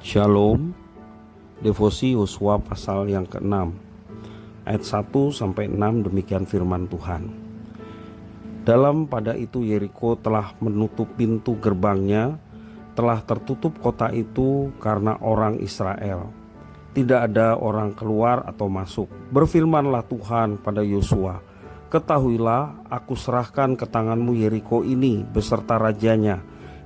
Shalom. Devosi Yosua pasal yang ke-6 ayat 1-6, demikian firman Tuhan. Pada itu Yeriko telah menutup pintu gerbangnya, telah tertutup kota itu karena orang Israel. Tidak ada orang keluar atau masuk. Berfirmanlah Tuhan pada Yosua, ketahuilah, aku serahkan ke tanganmu Yeriko ini beserta rajanya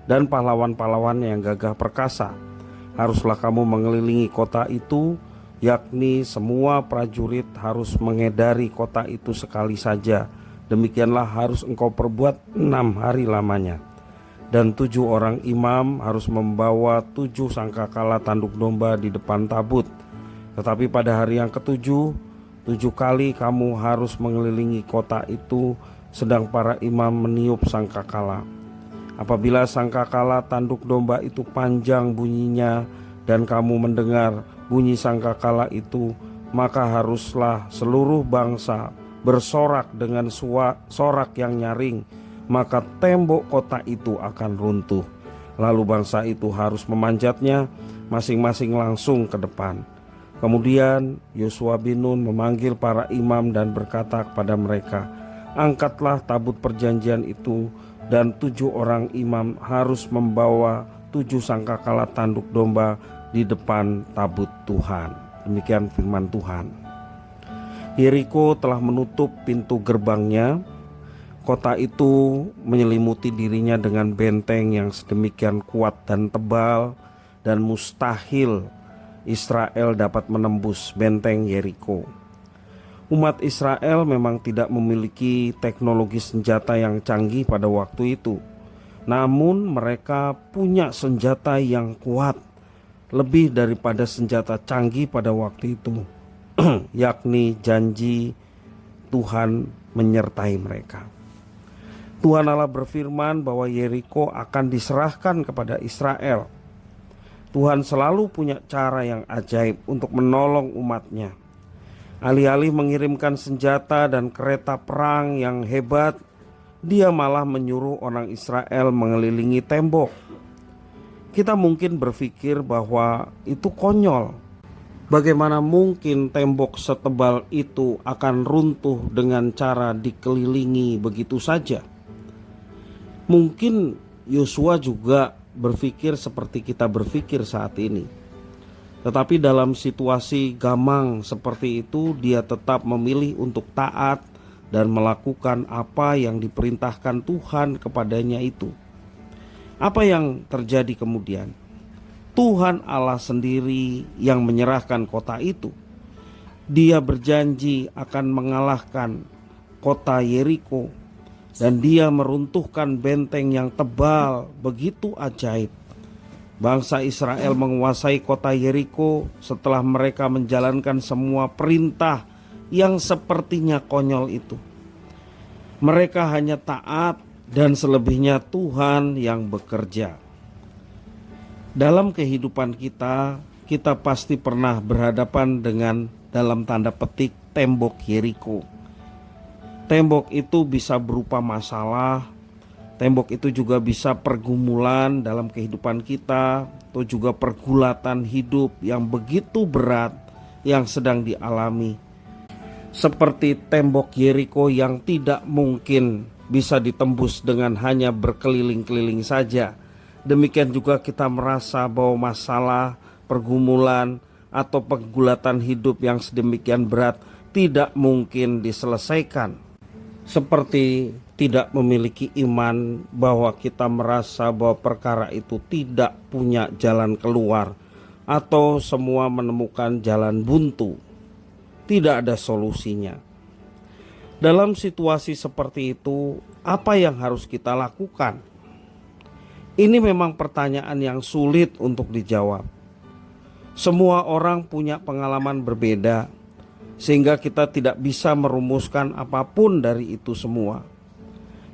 dan pahlawan-pahlawannya yang gagah perkasa. Haruslah kamu mengelilingi kota itu, yakni semua prajurit harus mengedari kota itu sekali saja. Demikianlah harus engkau perbuat 6 hari lamanya. Dan 7 orang imam harus membawa 7 sangkakala tanduk domba di depan tabut. Tetapi pada hari yang ke-7, 7 kali kamu harus mengelilingi kota itu, sedang para imam meniup sangkakala. Apabila sangkakala tanduk domba itu panjang bunyinya dan kamu mendengar bunyi sangkakala itu, maka haruslah seluruh bangsa bersorak dengan sorak yang nyaring, maka tembok kota itu akan runtuh. Lalu bangsa itu harus memanjatnya masing-masing langsung ke depan. Kemudian Yosua bin Nun memanggil para imam dan berkata kepada mereka, angkatlah tabut perjanjian itu, dan 7 orang imam harus membawa 7 sangkakala tanduk domba di depan tabut Tuhan. Demikian firman Tuhan. Yeriko telah menutup pintu gerbangnya. Kota itu menyelimuti dirinya dengan benteng yang sedemikian kuat dan tebal, dan mustahil Israel dapat menembus benteng Yeriko. Umat Israel memang tidak memiliki teknologi senjata yang canggih pada waktu itu. Namun mereka punya senjata yang kuat, lebih daripada senjata canggih pada waktu itu, yakni janji Tuhan menyertai mereka. Tuhan Allah berfirman bahwa Yeriko akan diserahkan kepada Israel. Tuhan selalu punya cara yang ajaib untuk menolong umatnya. Alih-alih mengirimkan senjata dan kereta perang yang hebat, dia malah menyuruh orang Israel mengelilingi tembok. Kita mungkin berpikir bahwa itu konyol. Bagaimana mungkin tembok setebal itu akan runtuh dengan cara dikelilingi begitu saja? Mungkin Yosua juga berpikir seperti kita berpikir saat ini. Tetapi dalam situasi gamang seperti itu, dia tetap memilih untuk taat dan melakukan apa yang diperintahkan Tuhan kepadanya itu. Apa yang terjadi kemudian? Tuhan Allah sendiri yang menyerahkan kota itu. Dia berjanji akan mengalahkan kota Yeriko, dan dia meruntuhkan benteng yang tebal begitu ajaib. Bangsa Israel menguasai kota Yeriko setelah mereka menjalankan semua perintah yang sepertinya konyol itu. Mereka hanya taat dan selebihnya Tuhan yang bekerja. Dalam kehidupan kita pasti pernah berhadapan dengan, dalam tanda petik, tembok Yeriko. Tembok itu bisa berupa masalah. Tembok itu juga bisa pergumulan dalam kehidupan kita, atau juga pergulatan hidup yang begitu berat yang sedang dialami. Seperti tembok Yeriko yang tidak mungkin bisa ditembus dengan hanya berkeliling-keliling saja. Demikian juga kita merasa bahwa masalah, pergumulan, atau pergulatan hidup yang sedemikian berat tidak mungkin diselesaikan. Seperti tidak memiliki iman bahwa kita merasa bahwa perkara itu tidak punya jalan keluar, atau semua menemukan jalan buntu, tidak ada solusinya. Dalam situasi seperti itu, apa yang harus kita lakukan? Ini memang pertanyaan yang sulit untuk dijawab. Semua orang punya pengalaman berbeda, sehingga kita tidak bisa merumuskan apapun dari itu semua.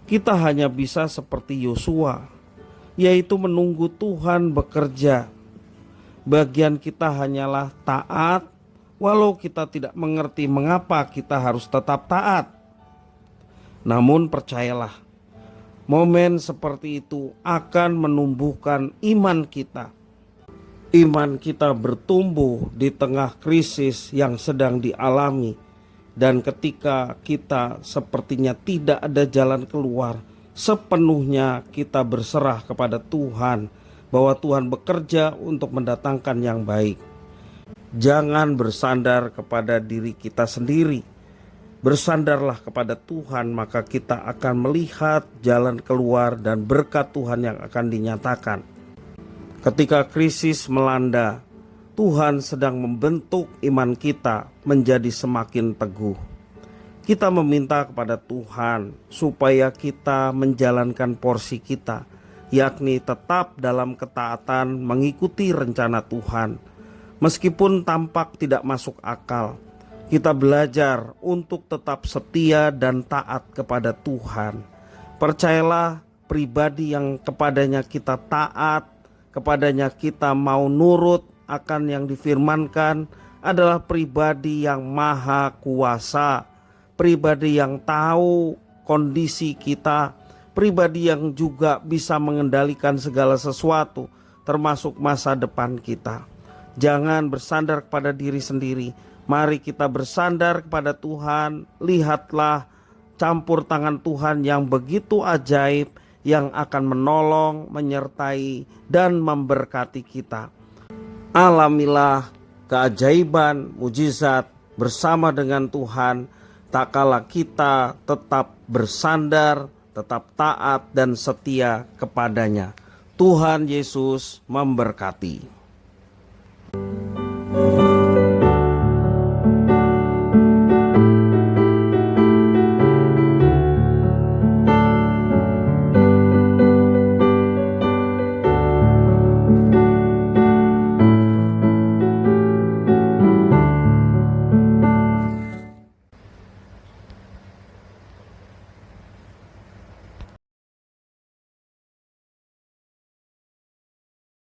Kita hanya bisa seperti Yosua, yaitu menunggu Tuhan bekerja. Bagian kita hanyalah taat, walau kita tidak mengerti mengapa kita harus tetap taat. Namun percayalah, momen seperti itu akan menumbuhkan iman kita. iman kita bertumbuh di tengah krisis yang sedang dialami. Dan ketika kita sepertinya tidak ada jalan keluar, sepenuhnya kita berserah kepada Tuhan, bahwa Tuhan bekerja untuk mendatangkan yang baik. Jangan bersandar kepada diri kita sendiri. Bersandarlah kepada Tuhan, maka kita akan melihat jalan keluar dan berkat Tuhan yang akan dinyatakan. Ketika krisis melanda, Tuhan sedang membentuk iman kita menjadi semakin teguh. Kita meminta kepada Tuhan supaya kita menjalankan porsi kita, yakni tetap dalam ketaatan mengikuti rencana Tuhan. Meskipun tampak tidak masuk akal, kita belajar untuk tetap setia dan taat kepada Tuhan. Percayalah, pribadi yang kepadanya kita taat, kepadanya kita mau nurut akan yang difirmankan, adalah pribadi yang maha kuasa, pribadi yang tahu kondisi kita, pribadi yang juga bisa mengendalikan segala sesuatu, termasuk masa depan kita. Jangan bersandar kepada diri sendiri. Mari kita bersandar kepada Tuhan. Lihatlah campur tangan Tuhan yang begitu ajaib, yang akan menolong, menyertai, dan memberkati kita. Alamilah keajaiban, mujizat bersama dengan Tuhan, tak kala kita tetap bersandar, tetap taat dan setia kepadanya. Tuhan Yesus memberkati.